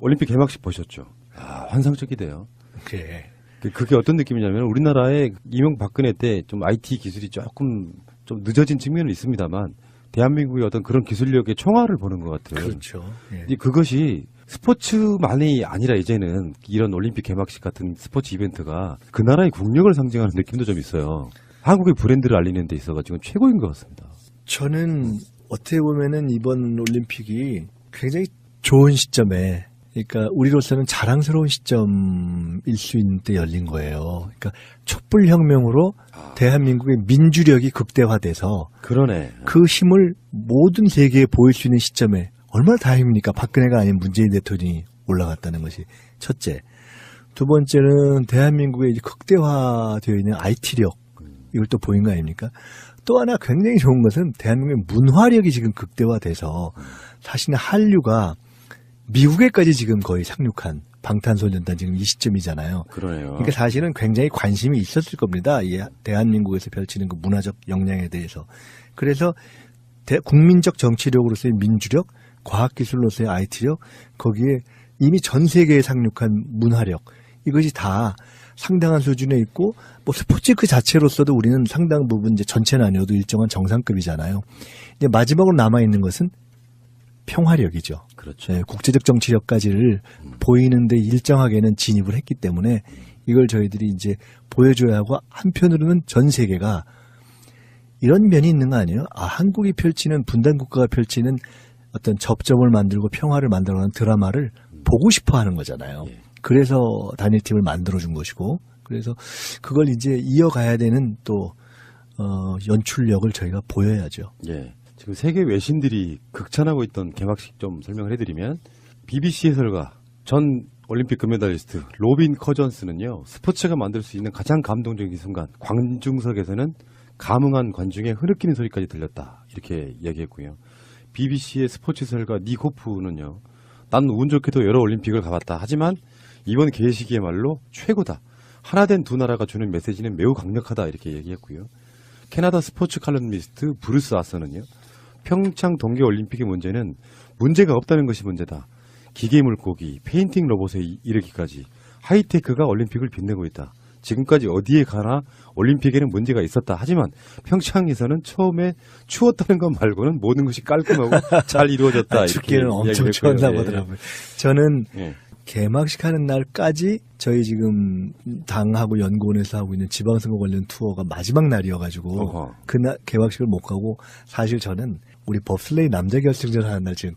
올림픽 개막식 보셨죠? 아, 환상적이대요. 네. 그게 어떤 느낌이냐면 우리나라의 이명박근혜 때 좀 IT 기술이 조금 좀 늦어진 측면은 있습니다만 대한민국의 어떤 그런 기술력의 총알을 보는 것 같아요. 그렇죠. 예. 그것이 스포츠만이 아니라 이제는 이런 올림픽 개막식 같은 스포츠 이벤트가 그 나라의 국력을 상징하는 느낌도 좀 있어요. 한국의 브랜드를 알리는 데 있어가지고 최고인 것 같습니다. 저는 어떻게 보면은 이번 올림픽이 굉장히 좋은 시점에, 그러니까 우리로서는 자랑스러운 시점일 수 있는 때 열린 거예요. 그러니까 촛불혁명으로 대한민국의 민주력이 극대화돼서 그러네. 그 힘을 모든 세계에 보일 수 있는 시점에 얼마나 다행입니까? 박근혜가 아닌 문재인 대통령이 올라갔다는 것이 첫째. 두 번째는 대한민국의 이제 극대화되어 있는 IT력, 이걸 또 보인 거 아닙니까? 또 하나 굉장히 좋은 것은 대한민국의 문화력이 지금 극대화돼서 사실은 한류가 미국에까지 지금 거의 상륙한 방탄소년단 지금 이 시점이잖아요. 그러네요. 그러니까 사실은 굉장히 관심이 있었을 겁니다. 이 대한민국에서 펼치는 그 문화적 역량에 대해서. 그래서 국민적 정치력으로서의 민주력, 과학기술로서의 IT력, 거기에 이미 전 세계에 상륙한 문화력, 이것이 다 상당한 수준에 있고, 뭐 스포츠 그 자체로서도 우리는 상당 부분 이제 전체는 아니어도 일정한 정상급이잖아요. 이제 마지막으로 남아있는 것은 평화력이죠. 그렇죠. 네, 국제적 정치력까지를 보이는데 일정하게는 진입을 했기 때문에 이걸 저희들이 이제 보여줘야 하고, 한편으로는 전 세계가 이런 면이 있는 거 아니에요? 아, 한국이 펼치는, 분단국가가 펼치는 어떤 접점을 만들고 평화를 만들어가는 드라마를 보고 싶어 하는 거잖아요. 예. 그래서 단일팀을 만들어준 것이고, 그래서 그걸 이제 이어가야 되는 또 연출력을 저희가 보여야죠. 예. 지금 세계 외신들이 극찬하고 있던 개막식 좀 설명을 해드리면, BBC 해설가 전 올림픽 금메달리스트 로빈 커전스는요, 스포츠가 만들 수 있는 가장 감동적인 순간, 관중석에서는 감흥한 관중의 흐느끼는 소리까지 들렸다, 이렇게 이야기했고요. BBC의 스포츠 해설가 닉 호프는요, 난 운 좋게도 여러 올림픽을 가봤다. 하지만 이번 개시기야말로 최고다. 하나 된 두 나라가 주는 메시지는 매우 강력하다, 이렇게 얘기했고요. 캐나다 스포츠 칼럼니스트 브루스 아서는요, 평창 동계올림픽의 문제는 문제가 없다는 것이 문제다. 기계 물고기, 페인팅 로봇에 이르기까지 하이테크가 올림픽을 빛내고 있다. 지금까지 어디에 가나 올림픽에는 문제가 있었다. 하지만 평창에서는 처음에 추웠다는 것 말고는 모든 것이 깔끔하고 잘 이루어졌다. 춥기는 엄청 추웠나 보더라고요. 저는 개막식 하는 날까지 저희 지금 당하고 연구원에서 하고 있는 지방선거 관련 투어가 마지막 날이어가지고 그날 개막식을 못 가고, 사실 저는 우리 법슬레이 남자 결승전 하는 날 지금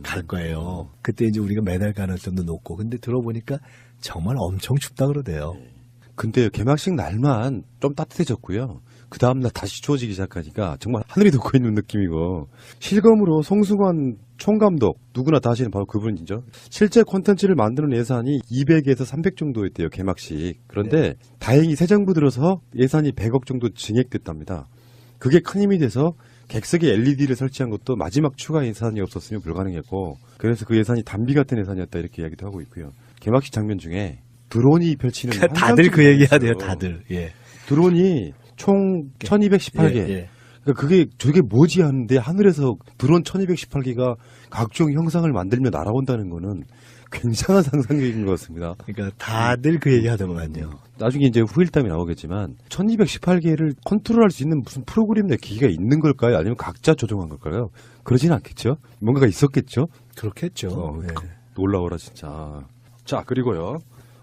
갈 거예요. 그때 이제 우리가 메달 가능성도 높고, 근데 들어보니까 정말 엄청 춥다 그러대요. 근데 개막식 날만 좀 따뜻해졌고요. 그 다음날 다시 추워지기 시작하니까 정말 하늘이 돋고 있는 느낌이고, 실검으로 송승환 총감독, 누구나 다 아시는 바로 그분이죠. 실제 콘텐츠를 만드는 예산이 200에서 300 정도였대요, 개막식. 그런데 다행히 새 정부 들어서 예산이 100억 정도 증액됐답니다. 그게 큰 힘이 돼서 객석에 LED를 설치한 것도 마지막 추가 예산이 없었으면 불가능했고, 그래서 그 예산이 단비 같은 예산이었다, 이렇게 이야기도 하고 있고요. 개막식 장면 중에 드론이 펼치는 다들 그 얘기해야 돼요, 다들. 예. 드론이 총 1218개. 예. 그러니까 저게 뭐지 하는데, 하늘에서 드론 1218개가 각종 형상을 만들며 날아온다는 거는 굉장한 상상력인 것 같습니다. 그러니까 다들 그 얘기 하더만요. 나중에 이제 후일담이 나오겠지만 1218개를 컨트롤할 수 있는 무슨 프로그램이나 기기가 있는 걸까요? 아니면 각자 조종한 걸까요? 그러진 않겠죠? 뭔가가 있었겠죠? 그렇겠죠. 네. 놀라워라 진짜. 자, 그리고요,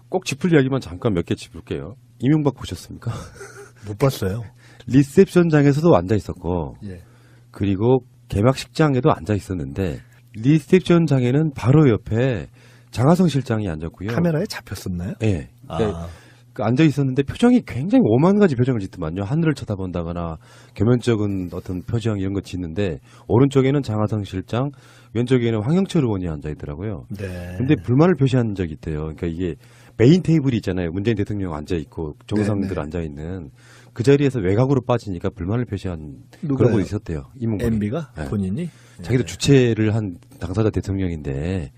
꼭 짚을 이야기만 잠깐 몇 개 짚을게요. 이명박 보셨습니까? 못 봤어요. 리셉션장에서도 앉아 있었고, 예. 그리고 개막식장에도 앉아 있었는데, 리셉션장에는 바로 옆에 장하성 실장이 앉았고요. 카메라에 잡혔었나요? 네. 앉아 있었는데 표정이 굉장히 오만 가지 표정을 짓더만요. 하늘을 쳐다본다거나 겸연쩍은 어떤 표정 이런 거 짓는데, 오른쪽에는 장하성 실장, 왼쪽에는 황영철 의원이 앉아 있더라고요. 네. 근데 불만을 표시한 적이 있대요. 그러니까 이게 메인 테이블이 있잖아요. 문재인 대통령 앉아 있고 정상들 앉아 있는 그 자리에서 외곽으로 빠지니까 불만을 표시한 그런 분이 있었대요. MB가 본인이 자기도 주최를 한 당사자 대통령인데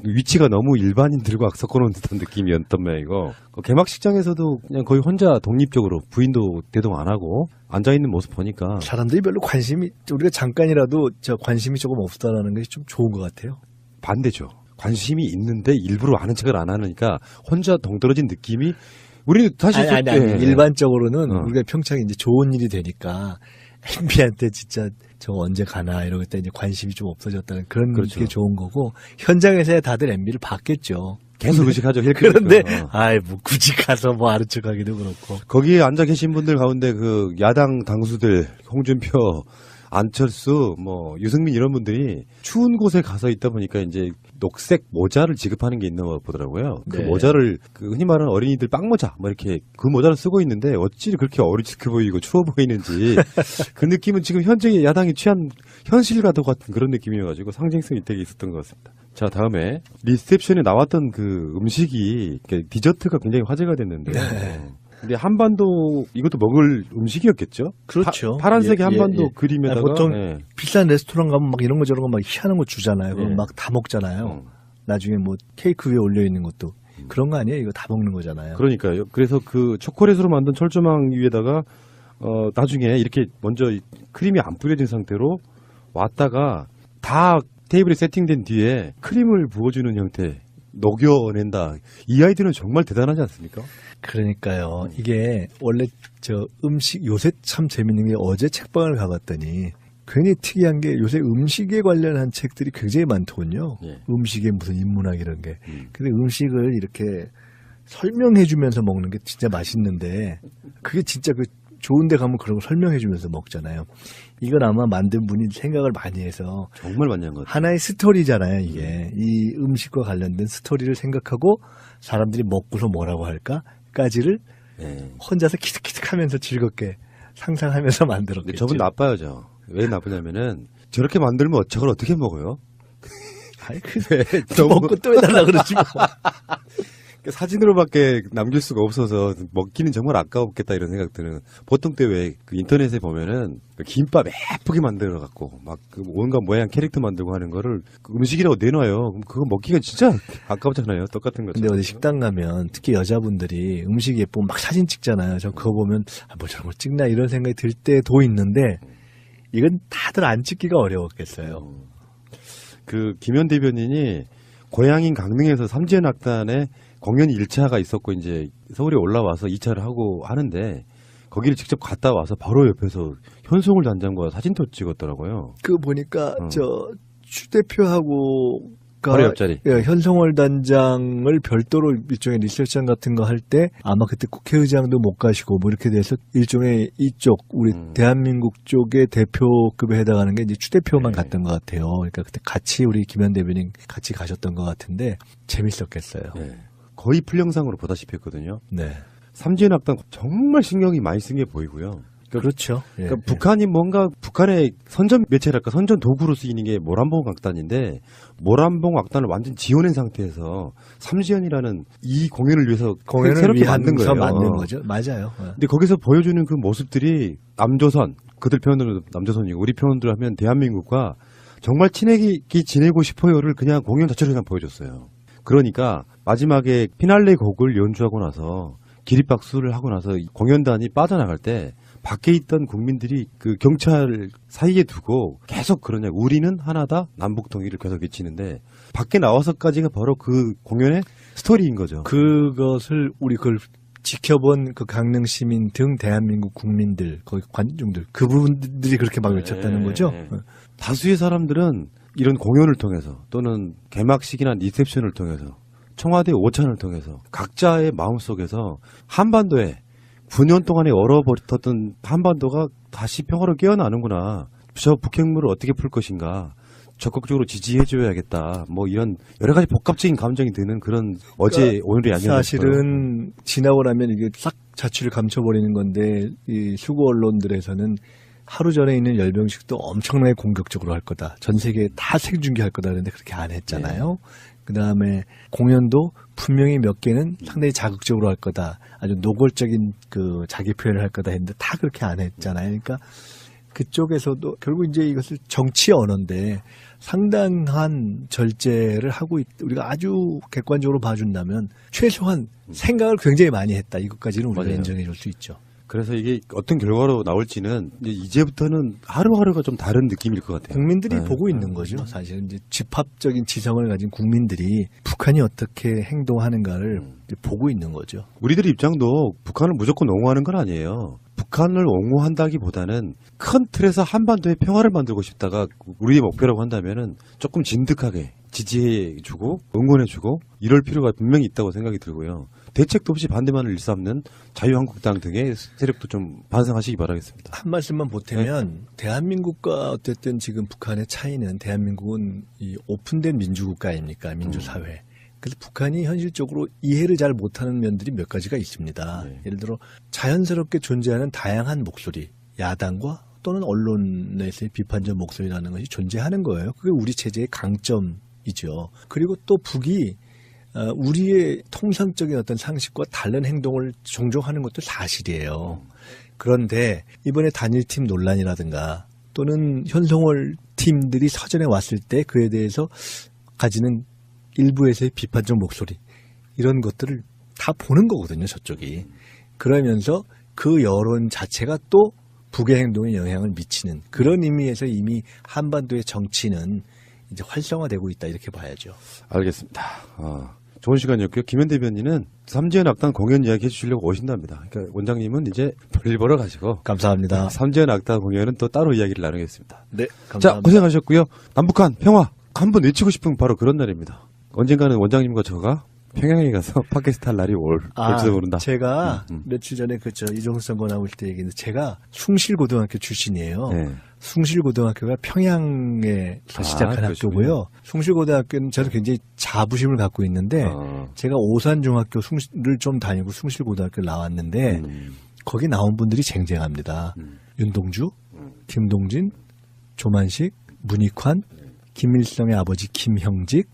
위치가 너무 일반인들과 섞어놓은 듯한 느낌이었던 모양이고, 개막식장에서도 그냥 거의 혼자 독립적으로 부인도 대동 안 하고 앉아있는 모습 보니까 사람들이 별로 관심이, 우리가 잠깐이라도 관심이 조금 없다라는 것이 좀 좋은 것 같아요. 반대죠. 관심이 있는데 일부러 아는 척을 안 하니까 혼자 동떨어진 느낌이 우리는 사실 아니. 일반적으로는 어. 우리가 평창에 이제 좋은 일이 되니까 MB한테 진짜 저 언제 가나 이러겠다 이제 관심이 좀 없어졌다는 그런 그렇죠. 게 좋은 거고 현장에서야 다들 MB를 봤겠죠. 계속 의식하죠. 그런데 어. 아이 뭐 굳이 가서 뭐 아는 척하기도 그렇고. 거기에 앉아 계신 분들 가운데 그 야당 당수들 홍준표, 안철수, 뭐 유승민 이런 분들이 추운 곳에 가서 있다 보니까 이제 녹색 모자를 지급하는 게 있나 보더라고요. 그 네. 모자를 그 흔히 말하는 어린이들 빵모자 뭐 이렇게 그 모자를 쓰고 있는데 어찌 그렇게 어리숙해 보이고 추워 보이는지 그 느낌은 지금 현재 야당이 취한 현실과도 같은 그런 느낌이어가지고 상징성이 되게 있었던 것 같습니다. 자, 다음에 리셉션에 나왔던 그 음식이 디저트가 굉장히 화제가 됐는데 근데 한반도 이것도 먹을 음식이었겠죠? 그렇죠. 파란색의 예, 한반도 예. 그림에다가 보통 예. 비싼 레스토랑 가면 막 이런 거 저런 거 막 희한한 거 주잖아요. 그럼 예. 막 다 먹잖아요. 나중에 뭐 케이크 위에 올려 있는 것도 그런 거 아니에요? 이거 다 먹는 거잖아요. 그러니까요. 그래서 그 초콜릿으로 만든 철조망 위에다가 나중에 이렇게 먼저 이 크림이 안 뿌려진 상태로 왔다가 다 테이블에 세팅된 뒤에 크림을 부어주는 형태 녹여낸다. 이 아이들은 정말 대단하지 않습니까? 그러니까요. 이게 원래 저 음식 요새 참 재밌는 게 어제 책방을 가봤더니 굉장히 특이한 게 요새 음식에 관련한 책들이 굉장히 많더군요. 예. 음식에 무슨 인문학 이런 게. 근데 음식을 이렇게 설명해 주면서 먹는 게 진짜 맛있는데 그게 진짜 그 좋은 데 가면 그런 거 설명해 주면서 먹잖아요. 이건 아마 만든 분이 생각을 많이 해서 정말 많이 한 것 같아요. 하나의 스토리잖아요, 이게. 이 음식과 관련된 스토리를 생각하고 사람들이 먹고서 뭐라고 할까까지를 예. 혼자서 키득키득 하면서 즐겁게 상상하면서 만들었겠죠. 저분 나빠요죠. 왜 나쁘냐면은 저렇게 만들면 저걸 어떻게 먹어요? 아이, 먹고 또 해달라 그러지 뭐. 사진으로밖에 남길 수가 없어서 먹기는 정말 아까웠겠다 이런 생각 드는. 보통 때 왜 그 인터넷에 보면은 그 김밥 예쁘게 만들어 갖고 막 그 온갖 모양 캐릭터 만들고 하는 거를 그 음식이라고 내놔요. 그럼 그거 먹기가 진짜 아깝잖아요. 똑같은 거죠. 근데 어디 식당 가면 특히 여자분들이 음식 예쁘고 막 사진 찍잖아요. 저 그거 보면 뭐 저런 걸 찍나 이런 생각이 들 때도 있는데 이건 다들 안 찍기가 어려웠겠어요. 그 김현 대변인이 고향인 강릉에서 삼지연 악단의 공연 1차가 있었고 이제 서울에 올라와서 2차를 하고 하는데 거기를 직접 갔다 와서 바로 옆에서 현송월 단장과 사진도 찍었더라고요. 그 보니까 추 대표하고 바로 옆자리. 예, 현송월 단장을 별도로 일종의 리셉션 같은 거 할 때 아마 그때 국회의장도 못 가시고 뭐 이렇게 돼서 일종의 이쪽 우리 대한민국 쪽의 대표급에 해당하는 게 이제 추 대표만 갔던 것 같아요. 그러니까 그때 같이 우리 김현 대변인 같이 가셨던 것 같은데 재밌었겠어요. 네. 거의 풀영상으로 보다시피 했거든요. 네. 삼지연 악단 정말 신경이 많이 쓴 게 보이고요. 그렇죠. 예, 그러니까 북한이 뭔가 북한의 선전 매체랄까 선전 도구로 쓰이는 게 모란봉 악단인데 모란봉 악단을 완전 지어낸 상태에서 삼지연이라는 이 공연을 위해서 공연을 새롭게 위해서 만든 거예요. 만든 거죠. 맞아요. 근데 거기서 보여주는 그 모습들이 남조선 그들 표현으로 남조선이고 우리 표현으로 하면 대한민국과 정말 친하게 지내고 싶어요를 그냥 공연 자체로 그냥 보여줬어요. 그러니까 마지막에 피날레 곡을 연주하고 나서 기립박수를 하고 나서 공연단이 빠져나갈 때 밖에 있던 국민들이 그 경찰 사이에 두고 계속 그러냐고 우리는 하나다 남북 통일을 계속 외치는데 밖에 나와서까지가 바로 그 공연의 스토리인 거죠. 그것을 우리 그걸 지켜본 그 강릉 시민 등 대한민국 국민들 거기 관중들 그분들이 그렇게 막 외쳤다는 거죠. 다수의 사람들은 이런 공연을 통해서 또는 개막식이나 리셉션을 통해서 청와대 오찬을 통해서 각자의 마음속에서 한반도에 9년 동안에 얼어버렸던 한반도가 다시 평화로 깨어나는구나. 저 북핵물을 어떻게 풀 것인가. 적극적으로 지지해줘야겠다. 뭐 이런 여러 가지 복합적인 감정이 드는 그런 어제 오늘이 아니었어요. 사실은 지나고 나면 이게 싹 자취를 감춰버리는 건데 이 수구 언론들에서는 하루 전에 있는 열병식도 엄청나게 공격적으로 할 거다. 전 세계에 다 생중계할 거다. 그런데 그렇게 안 했잖아요. 그다음에 공연도 분명히 몇 개는 상당히 자극적으로 할 거다. 아주 노골적인 그 자기 표현을 할 거다 했는데 다 그렇게 안 했잖아요. 그러니까 그쪽에서도 결국 이제 이것을 정치 언어인데 상당한 절제를 하고 우리가 아주 객관적으로 봐준다면 최소한 생각을 굉장히 많이 했다. 이것까지는 우리가 맞아요. 인정해 줄 수 있죠. 그래서 이게 어떤 결과로 나올지는 이제부터는 하루하루가 좀 다른 느낌일 것 같아요. 국민들이 네. 보고 있는 거죠. 사실은 이제 집합적인 지성을 가진 국민들이 북한이 어떻게 행동하는가를 이제 보고 있는 거죠. 우리들 입장도 북한을 무조건 옹호하는 건 아니에요. 북한을 옹호한다기보다는 큰 틀에서 한반도의 평화를 만들고 싶다가 우리의 목표라고 한다면은 조금 진득하게 지지해주고 응원해주고 이럴 필요가 분명히 있다고 생각이 들고요. 대책도 없이 반대만을 일삼는 자유한국당 등의 세력도 좀 반성하시기 바라겠습니다. 한 말씀만 보태면 대한민국과 어쨌든 지금 북한의 차이는 대한민국은 이 오픈된 민주국가 아닙니까? 민주사회. 그래서 북한이 현실적으로 이해를 잘 못하는 면들이 몇 가지가 있습니다. 네. 예를 들어 자연스럽게 존재하는 다양한 목소리, 야당과 또는 언론에서의 비판적 목소리라는 것이 존재하는 거예요. 그게 우리 체제의 강점이죠. 그리고 또 북이 우리의 통상적인 어떤 상식과 다른 행동을 종종 하는 것도 사실이에요. 그런데 이번에 단일팀 논란이라든가 또는 현송월 팀들이 사전에 왔을 때 그에 대해서 가지는 일부에서의 비판적 목소리 이런 것들을 다 보는 거거든요. 저쪽이. 그러면서 그 여론 자체가 또 북의 행동에 영향을 미치는 그런 의미에서 이미 한반도의 정치는 이제 활성화되고 있다 이렇게 봐야죠. 알겠습니다. 좋은 시간이었고요. 김현 대변인은 삼지연 악당 공연 이야기 해주시려고 오신답니다. 그러니까 원장님은 이제 볼일 보러 가시고 감사합니다. 삼지연 악당 공연은 또 따로 이야기를 나누겠습니다. 네, 감사합니다. 자, 고생하셨고요. 남북한 평화 한번 외치고 싶은 바로 그런 날입니다. 언젠가는 원장님과 저가 평양에 가서 팟캐스트 할 날이 올지도 모른다. 제가 며칠 전에 이종석 선거 나올 때 얘기했는데 제가 숭실고등학교 출신이에요. 네. 숭실고등학교가 평양에서 시작한 그러시군요. 학교고요. 숭실고등학교는 저는 굉장히 자부심을 갖고 있는데 제가 오산중학교를 좀 다니고 숭실고등학교를 나왔는데 거기 나온 분들이 쟁쟁합니다. 윤동주, 김동진, 조만식, 문익환, 김일성의 아버지 김형직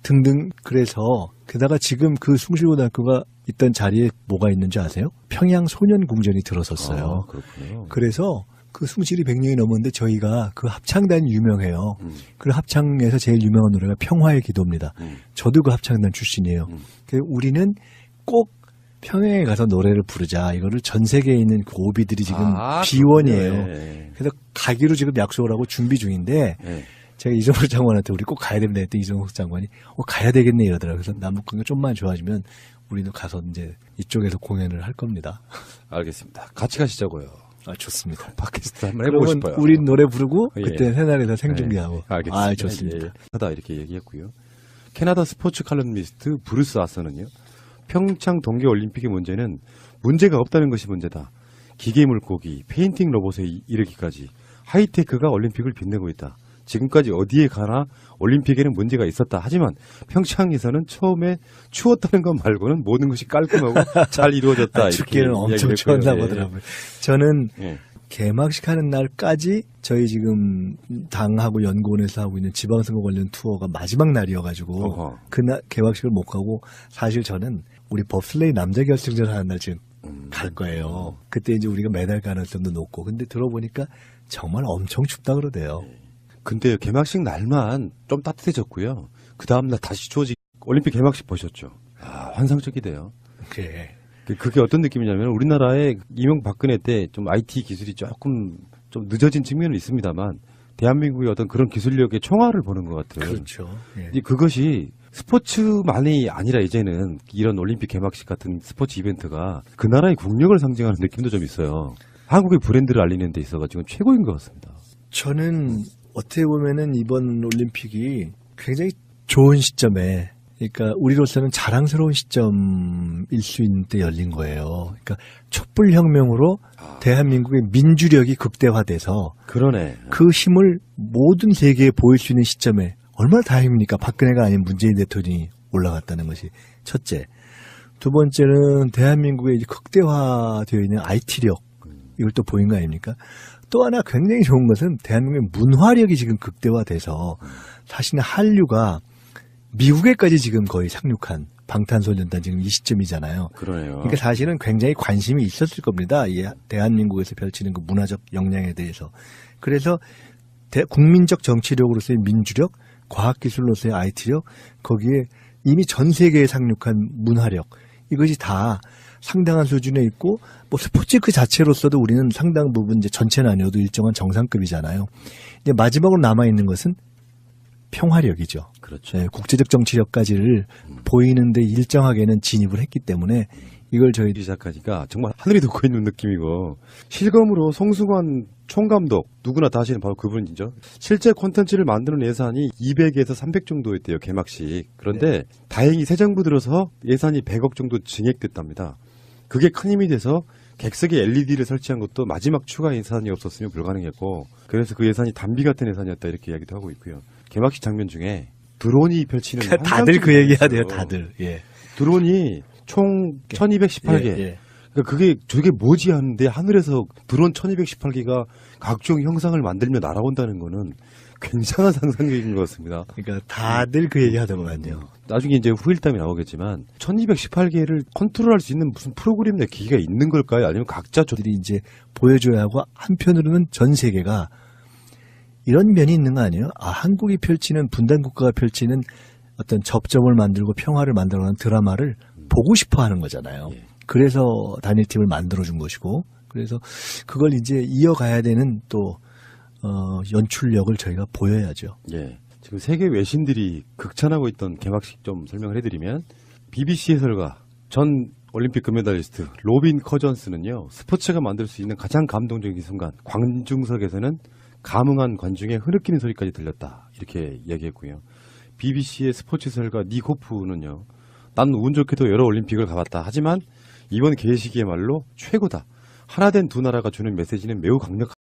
등등. 그래서 게다가 지금 그 숭실고등학교가 있던 자리에 뭐가 있는지 아세요? 평양 소년궁전이 들어섰어요. 그렇군요. 그래서 그 숭실이 100년이 넘었는데 저희가 그 합창단이 유명해요. 그 합창에서 제일 유명한 노래가 평화의 기도입니다. 저도 그 합창단 출신이에요. 그래서 우리는 꼭 평양에 가서 노래를 부르자. 이거를 전 세계에 있는 고비들이 지금 비원이에요. 네. 그래서 가기로 지금 약속을 하고 준비 중인데 네. 제가 이종석 장관한테 우리 꼭 가야 됩니다 했더니 이종석 장관이 가야 되겠네 이러더라고요. 그래서 남북관계가 좀만 좋아지면 우리도 가서 이제 이쪽에서 공연을 할 겁니다. 알겠습니다. 같이 가시자고요. 좋습니다. 팟캐스트 한번 해보고 그러면 싶어요. 우리 노래 부르고 예. 그때 새날에서 생중계하고. 네. 알겠습니다. 좋습니다. 예. 하다 이렇게 얘기했고요. 캐나다 스포츠 칼럼니스트 브루스 아서는요. 평창 동계올림픽의 문제는 문제가 없다는 것이 문제다. 기계 물고기, 페인팅 로봇에 이르기까지 하이테크가 올림픽을 빛내고 있다. 지금까지 어디에 가나 올림픽에는 문제가 있었다. 하지만 평창에서는 처음에 추웠다는 것 말고는 모든 것이 깔끔하고 잘 이루어졌다. 춥기는 엄청 추웠나 보더라고요. 저는 개막식 하는 날까지 저희 지금 당하고 연구원에서 하고 있는 지방선거 관련 투어가 마지막 날이어가지고 그날 개막식을 못 가고 사실 저는 우리 법슬레이 남자 결승전 하는 날 지금 갈 거예요. 그때 이제 우리가 메달 가능성도 높고. 근데 들어보니까 정말 엄청 춥다 그러대요. 근데 개막식 날만 좀 따뜻해졌고요. 그 다음날 다시 추워지. 올림픽 개막식 보셨죠? 환상적이대요. 그게 어떤 느낌이냐면 우리나라의 이명박근혜 때 좀 IT 기술이 조금 좀 늦어진 측면은 있습니다만 대한민국의 어떤 그런 기술력의 총알을 보는 것 같아요. 그렇죠. 그것이 스포츠만이 아니라 이제는 이런 올림픽 개막식 같은 스포츠 이벤트가 그 나라의 국력을 상징하는 느낌도 좀 있어요. 한국의 브랜드를 알리는 데 있어가지고 최고인 것 같습니다. 저는 어떻게 보면은 이번 올림픽이 굉장히 좋은 시점에, 그러니까 우리로서는 자랑스러운 시점일 수 있는 때 열린 거예요. 그러니까 촛불혁명으로 대한민국의 민주력이 극대화돼서 그러네. 그 힘을 모든 세계에 보일 수 있는 시점에 얼마나 다행입니까? 박근혜가 아닌 문재인 대통령이 올라갔다는 것이 첫째. 두 번째는 대한민국의 이제 극대화되어 있는 IT력, 이걸 또 보인 거 아닙니까? 또 하나 굉장히 좋은 것은 대한민국의 문화력이 지금 극대화돼서 사실은 한류가 미국에까지 지금 거의 상륙한 방탄소년단 지금 이 시점이잖아요. 그러네요. 그러니까 사실은 굉장히 관심이 있었을 겁니다. 이 대한민국에서 펼치는 그 문화적 역량에 대해서. 그래서 국민적 정치력으로서의 민주력, 과학기술로서의 IT력, 거기에 이미 전 세계에 상륙한 문화력, 이것이 다 상당한 수준에 있고 뭐 스포츠 그 자체로서도 우리는 상당 부분 이제 전체는 아니어도 일정한 정상급이잖아요. 이제 마지막으로 남아 있는 것은 평화력이죠. 그렇죠. 네, 국제적 정치력까지를 보이는데 일정하게는 진입을 했기 때문에 이걸 저희들이 시작하니까 정말 하늘이 돋고 있는 느낌이고, 실검으로 송승환 총감독, 누구나 다 아시는 바로 그분이죠. 실제 콘텐츠를 만드는 예산이 200에서 300 정도였대요, 개막식. 그런데 다행히 새 정부 들어서 예산이 100억 정도 증액됐답니다. 그게 큰 힘이 돼서 객석에 LED를 설치한 것도 마지막 추가 예산이 없었으면 불가능했고, 그래서 그 예산이 단비 같은 예산이었다, 이렇게 이야기도 하고 있고요. 개막식 장면 중에 드론이 펼치는 다들 그 얘기해야 돼요. 있어요. 다들. 예. 드론이 총 1218개. 예. 그러니까 저게 뭐지 하는데 하늘에서 드론 1218개가 각종 형상을 만들며 날아온다는 거는 굉장한 상상력인 것 같습니다. 그러니까 다들 그 얘기 하더만요. 나중에 이제 후일담이 나오겠지만 1218개를 컨트롤할 수 있는 무슨 프로그램이나 기기가 있는 걸까요? 아니면 각자 들이 이제 보여줘야 하고, 한편으로는 전 세계가 이런 면이 있는 거 아니에요? 아, 한국이 펼치는, 분단 국가가 펼치는 어떤 접점을 만들고 평화를 만들어가는 드라마를 보고 싶어 하는 거잖아요. 예. 그래서 단일팀을 만들어준 것이고, 그래서 그걸 이제 이어가야 되는 또 연출력을 저희가 보여야죠. 예. 지금 세계 외신들이 극찬하고 있던 개막식 좀 설명을 해드리면, BBC 해설가 전 올림픽 금메달리스트 로빈 커전스는요, 스포츠가 만들 수 있는 가장 감동적인 순간, 관중석에서는 감흥한 관중의 흐느끼는 소리까지 들렸다, 이렇게 이야기했고요. BBC의 스포츠 해설가 닉 호프는요, 난 운 좋게도 여러 올림픽을 가봤다. 하지만 이번 개회식이야말로 최고다. 하나 된 두 나라가 주는 메시지는 매우 강력하다.